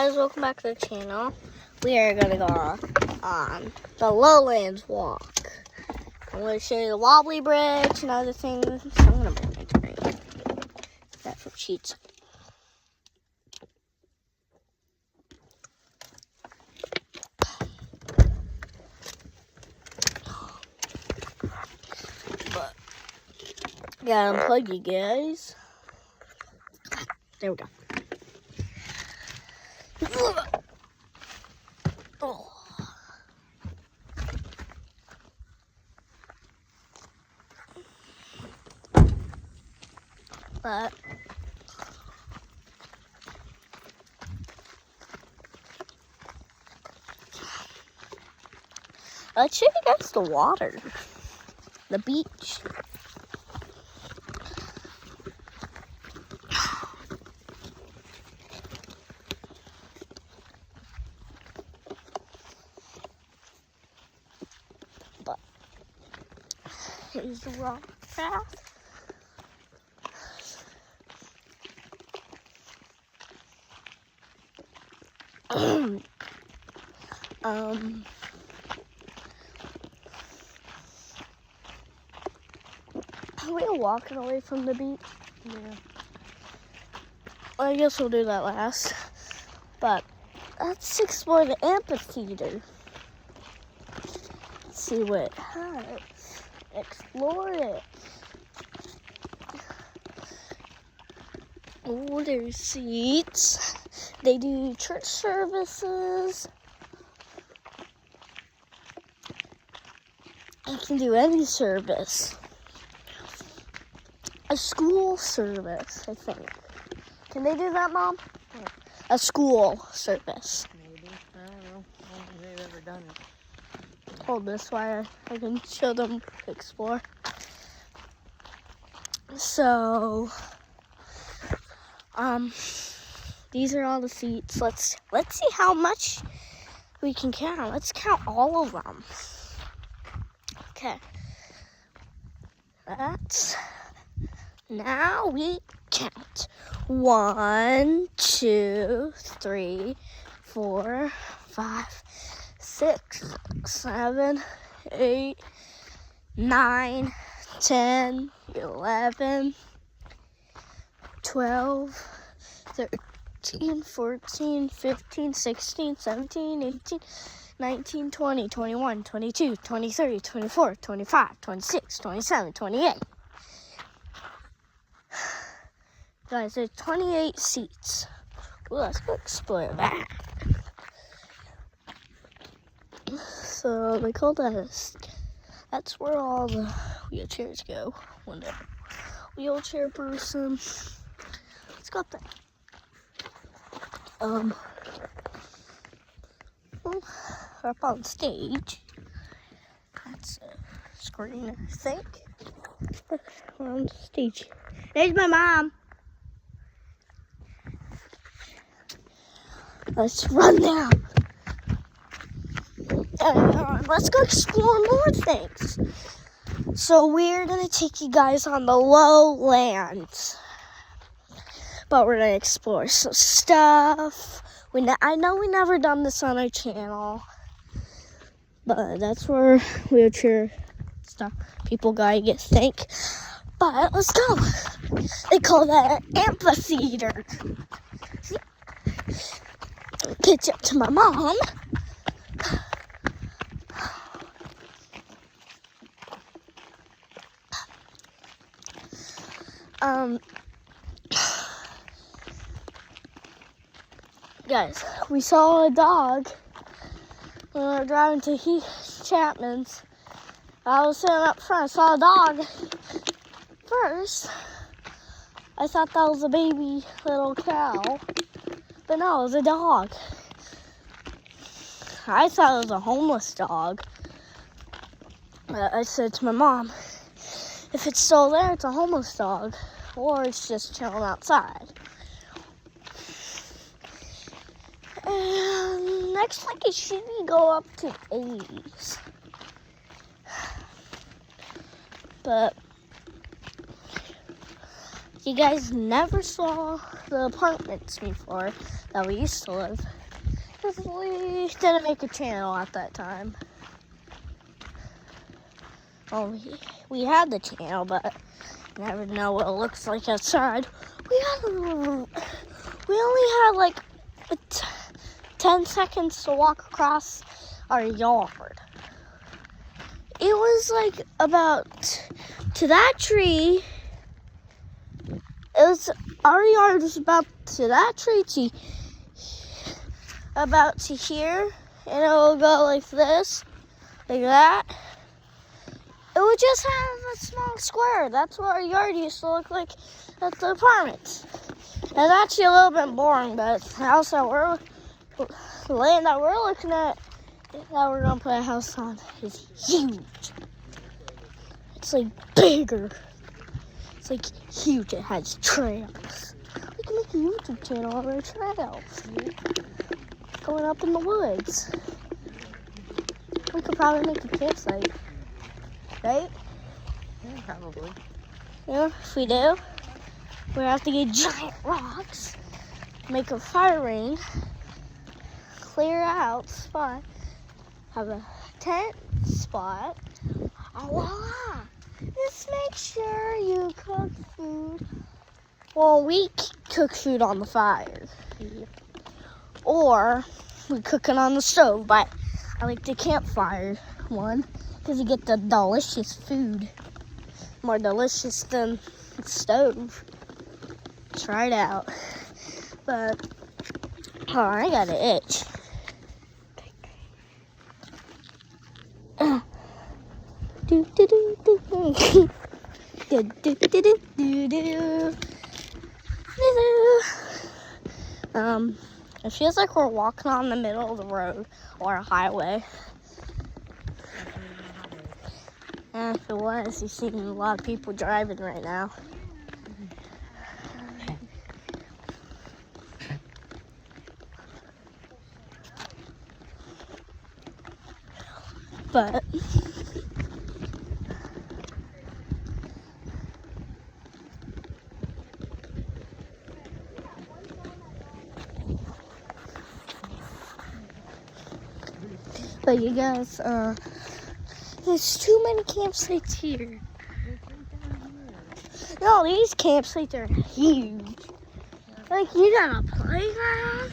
guys, welcome back to the channel. We are going to go on the Lowlands walk. I'm going to show you the wobbly bridge and other things. So I'm going to bring my drink. That from Sheets. But, gotta unplug you guys. There we go. Oh. But let's show you guys the water, the beach. But here's the rock path. Are we walking away from the beach? Yeah. Well, I guess we'll do that last. But let's explore the amphitheater. See what it has. Explore it. Oh, there's seats. They do church services. You can do any service. A school service, I think. Can they do that, Mom? Yeah. A school service. Maybe. I don't know. I don't think they've ever done it. Hold this while I can show them explore. So, these are all the seats. Let's see how much we can count. Let's count all of them. Okay. Now we count. 1, 2, 3, 4, 5, 6, 7, 8, 9, 10, 11, 12, 13, 14, 15, 16, 17, 18, 19, 20, 21, 22, 23, 24, 25, 26, 27, 28. Guys, there's 28 seats. Ooh, let's go explore that. So they call that that's where all the wheelchairs go. When the wheelchair person. It's got that. Up on stage. That's a screen, I think. We're on stage. There's my mom. Let's run down. Let's go explore more things. So we're going to take you guys on the Lowlands. But we're going to explore some stuff. I know we never done this on our channel. But that's where wheelchair stuff people gotta get think. But let's go. They call that an amphitheater. Pitch up to my mom. Guys, we saw a dog when we were driving to Heath Chapman's. I was sitting up front, I saw a dog. First, I thought that was a baby little cow, but no, it was a dog. I thought it was a homeless dog. I said to my mom, if it's still there, it's a homeless dog, or it's just chilling outside. And next week it should go up to 80s. But you guys never saw the apartments before. that we used to live. Because we didn't make a channel at that time. Well, we had the channel, but you never know what it looks like outside. We only had like 10 seconds to walk across our yard. It was like about to that tree. Our yard was about to that tree to about to here, and it will go like this, like that. It would just have a small square. That's what our yard used to look like at the apartments. It's actually a little bit boring, but the house that the land that we're looking at, that we're gonna put a house on, is huge. It's like bigger. It's like huge. It has trails. We can make a YouTube channel on our trails. Going up in the woods. We could probably make a campsite. Right? Yeah, probably. Yeah, if we do, we have to get giant rocks, make a fire ring, clear out spot, have a tent spot. Voila! Just make sure you cook food. Well, we cook food on the fire. Or we cook it on the stove, but I like the campfire one because you get the delicious food. More delicious than the stove. Try it out. But, oh, I got an itch. Do do do do do do do do do do. It feels like we're walking on the middle of the road or a highway. And if it was, you've seen a lot of people driving right now. But you guys, there's too many campsites here. No, these campsites are huge. Like, you got a playground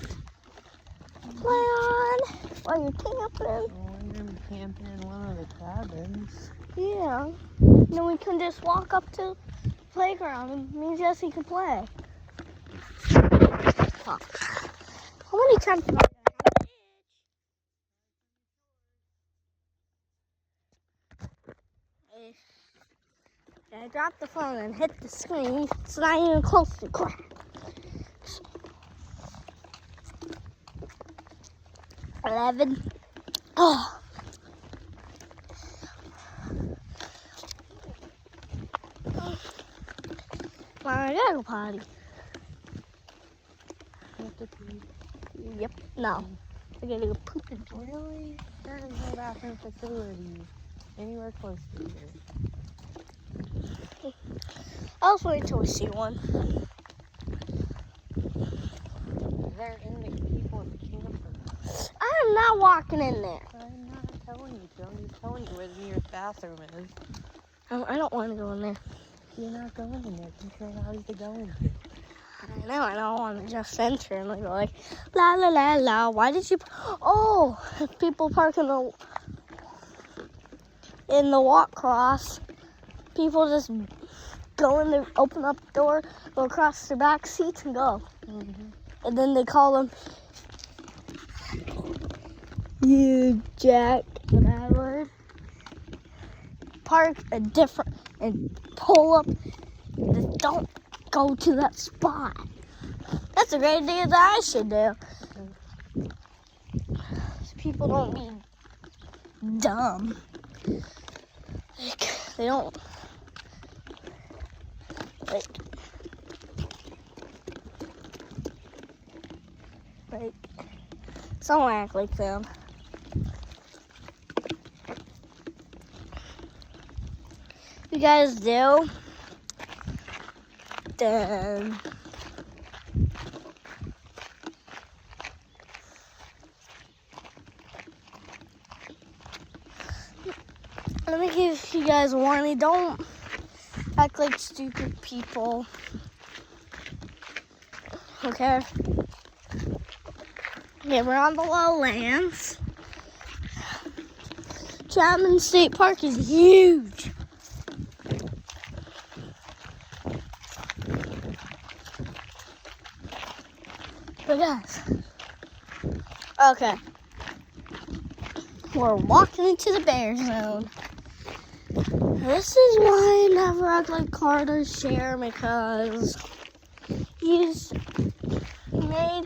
to play on while you're camping. Well, we're gonna be camping in one of the cabins. Yeah. Then we can just walk up to the playground and me and Jesse can play. Fuck. How many times have I done that? I dropped the phone and hit the screen. It's not even close to crack. 11. Oh. I gotta go potty. You have to pee. Yep. No. I gotta go pooping. Really? There is no bathroom facility anywhere close to here. I'll just wait until we see one. They're in the people's camper. I'm not walking in there. I'm not telling you to. I'm just telling you where the nearest bathroom is. I don't want to go in there. You're not going in there. You say how's it going? I don't want to just enter and go like, la la la la. Why did you? Oh, people park in the walk cross. People just go in there, open up the door, go across the back seats and go. Mm-hmm. And then they call them, you jack, whatever. Park a different and pull up. Just don't go to that spot. That's a great idea that I should do. People don't be dumb. Like, they don't. Like, don't act like them. You guys do, then Let me give you guys a warning. Don't act like stupid people. Okay? Okay, we're on the lowlands. Chapman State Park is huge. But guys, okay. We're walking into the bear zone. This is why I never act like Carter Share, because he's made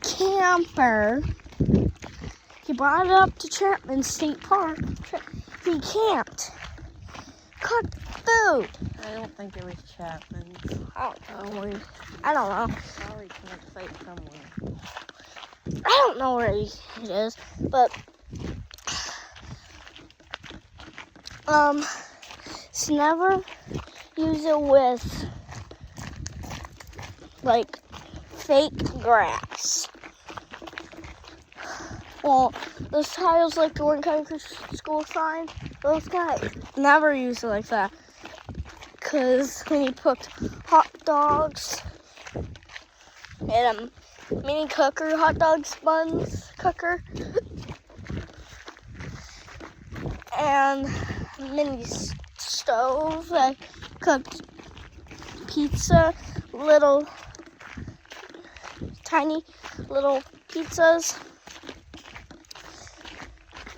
camper. He brought it up to Chapman State Park. He camped. Cooked food. I don't think it was Chapman's. I don't know. Probably campsite somewhere. I don't know where it is, but just never use it with like fake grass. Well, those tiles like the Warren County Christian School sign, those guys never use it like that. Cause when you put hot dogs in a mini cooker, hot dogs buns cooker, and mini stove that cooked pizza, little tiny little pizzas.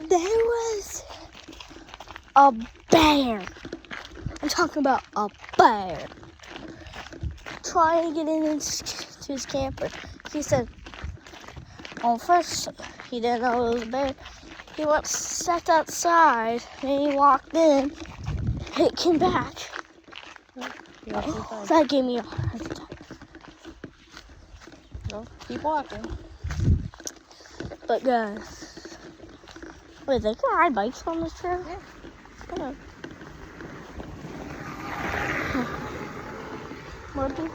There was a bear. I'm talking about a bear trying to get into his camper. He said, well, first he didn't know it was a bear. He went sat outside and he walked in. He came back. Oh, that gave me a heart attack. No, keep walking. But guys, wait, they can ride bikes on this trail? Yeah. Yeah. Maybe.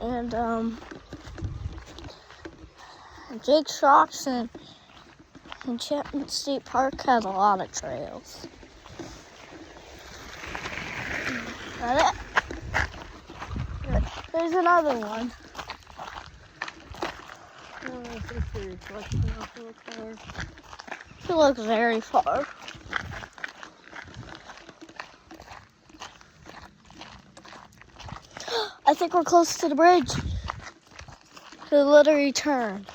And Jake Shocks and Chapman State Park has a lot of trails. Got it? There's another one. He looks very far. I think we're close to the bridge. To literally turn.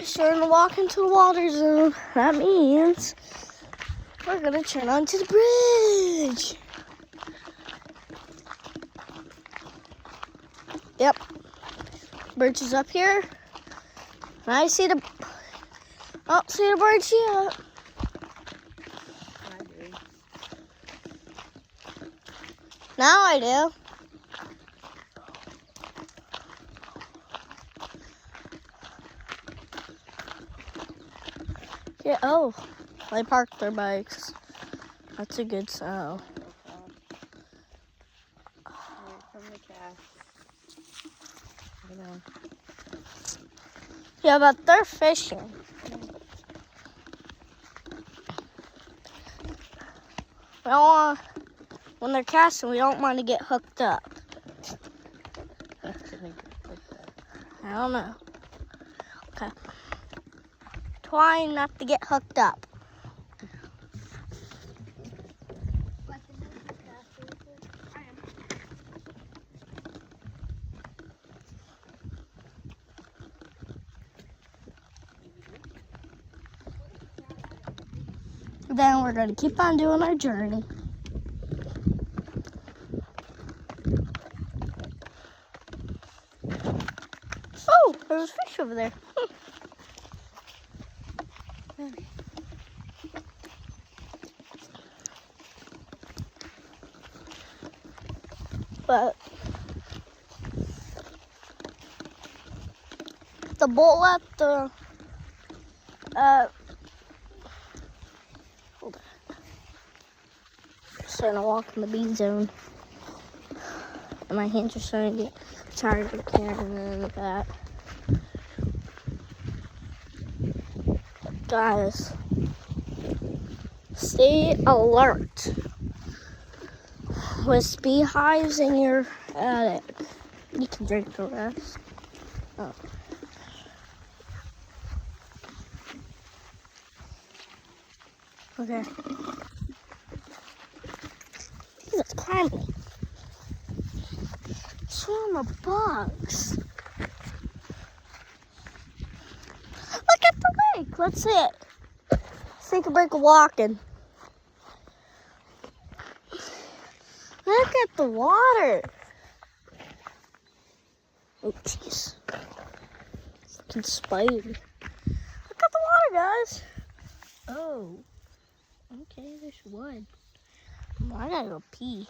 Starting to walk into the water zone. That means we're gonna turn onto the bridge. Yep. Bridge is up here. And I see the bridge yet. I do. Now I do. Yeah, oh, they parked their bikes. That's a good sign. Right from the cast. I know. Yeah, but they're fishing. We don't want, when they're casting, we don't want to get hooked up. I don't know. Okay. Trying not to get hooked up. Then we're going to keep on doing our journey. Oh, there's a fish over there. But the bull at the hold on. starting to walk in the bee zone. And my hands are starting to get tired of carrying that. Guys, stay alert. With beehives and you're at it, you can drink the rest. Oh. Okay. It's climbing. Swarm of bugs. Look at the lake. Let's see it. Let's take a break of walking. Look at the water. Oh, jeez. Fucking spider. Look at the water, guys. Oh. Okay, there's one. Oh, I gotta go pee.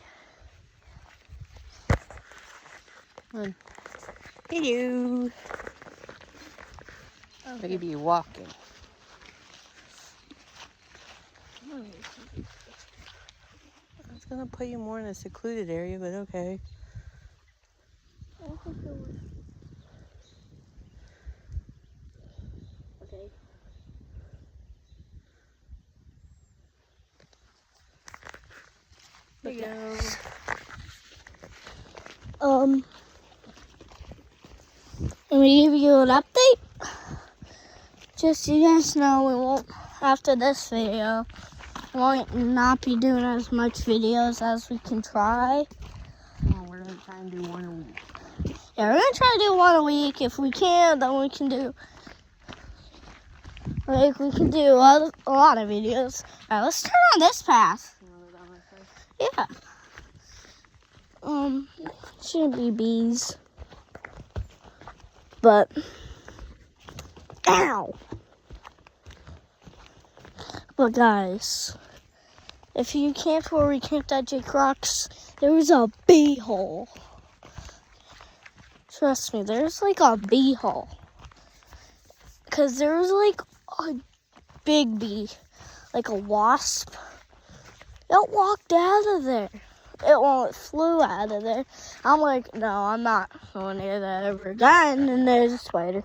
Hello. Okay. Baby walking. It's gonna put you more in a secluded area, but okay. Okay. There you go. Let me give you an update. Just so you guys know, we won't, after this video, we won't not be doing as much videos as we can try. Oh, we're gonna try and do one a week. Yeah, we're gonna try to do one a week. If we can, then we can do, like, we can do a lot of videos. All right, let's turn on this path. Yeah. Shouldn't be bees. But, ow! But guys, if you camped where we camped at Jake Rocks, there was a bee hole. Trust me, there's like a bee hole. Because there was like a big bee, like a wasp. It walked out of there. It flew out of there. I'm like, no, I'm not going near that ever again. And there's a spider.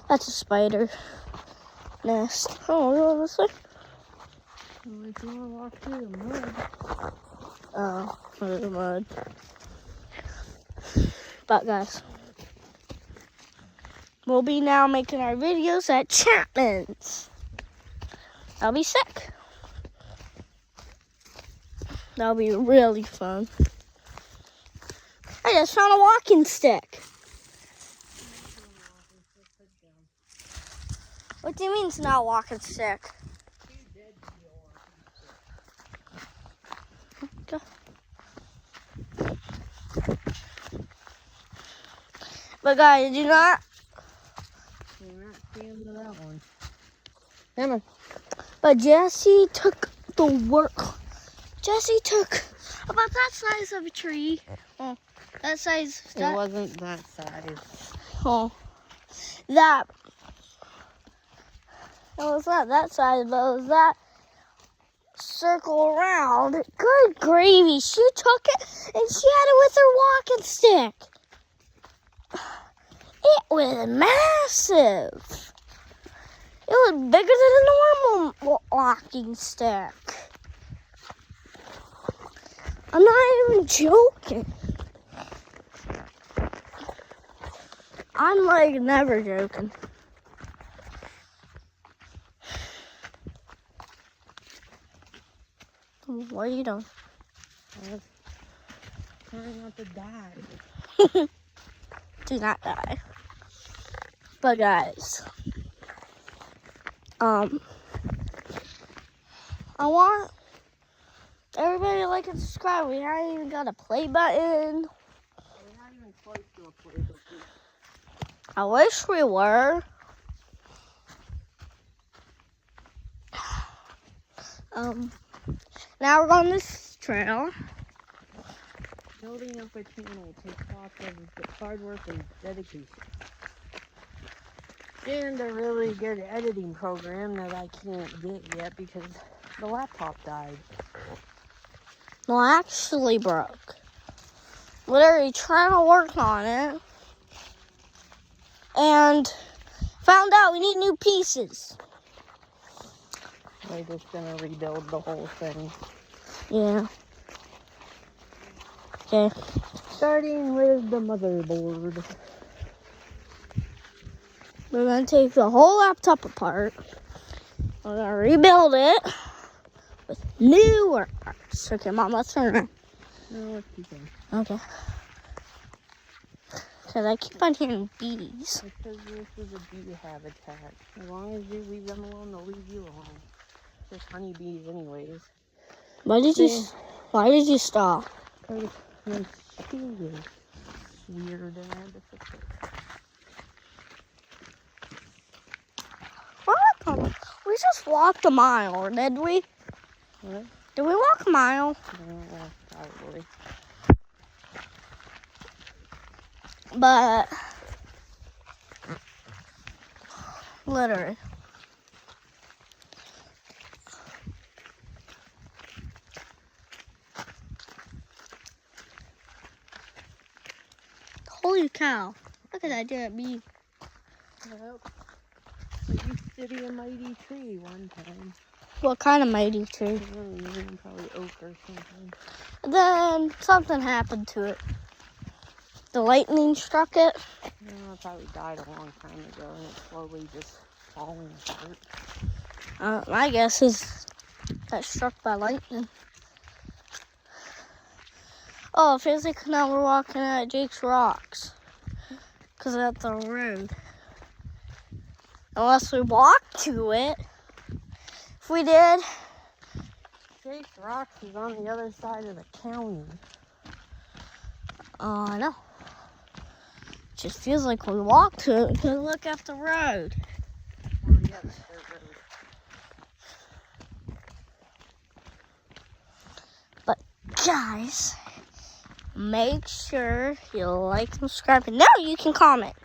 That's a spider nest. Oh, go this way. Well, if you wanna walk through the mud. Oh, through the mud. But guys, we'll be now making our videos at Chapman's. That'll be sick. That'll be really fun. I just found a walking stick. What do you mean it's not a walking stick? Okay. But guys, do not. We're not seeing to that one. Come on. But Jesse took the work. Jesse took about that size of a tree. Oh, that size. It wasn't that size. Oh, that. It was not that size, but it was that circle around. Good gravy. She took it and she had it with her walking stick. It was massive. It was bigger than a normal walking stick. I'm not even joking. I'm like never joking. What are you doing? I was trying not to die. Do not die. But guys, I want everybody to like and subscribe. We haven't even got a play button. We're not even close to a play button. I wish we were. Now we're on this trail. Building up a channel takes lots of hard work and dedication. And a really good editing program that I can't get yet because the laptop died. No, actually broke. Literally trying to work on it. And found out we need new pieces. We're just gonna rebuild the whole thing. Yeah. Okay. Starting with the motherboard. We're going to take the whole laptop apart. We're going to rebuild it with newer parts. Okay, Mom, let's turn around. No, let's keep going. Okay. Because I keep on hearing bees. Because this is a bee habitat. As long as you leave them alone, they'll leave you alone. There's honeybees anyways. Why did you stop? Because my shoe is weird and I had to fix it. We just walked a mile, did we? What? Did we walk a mile? Yeah, probably. But literally. Holy cow. Look at that giant bee. Well, it used to be a mighty tree one time. What kind of mighty tree? I don't know, probably oak or something. Then something happened to it. The lightning struck it. No, it probably died a long time ago and it's slowly just falling apart. My guess is got struck by lightning. Oh, it feels like now we're walking at Jake's Rocks. Because that's the road. Unless we walk to it. If we did. Jake's Rocks is on the other side of the county. Oh, I know. Just feels like we walked to it because look at the road. Oh, yeah, the dirt road. But guys, make sure you like and subscribe. And now you can comment.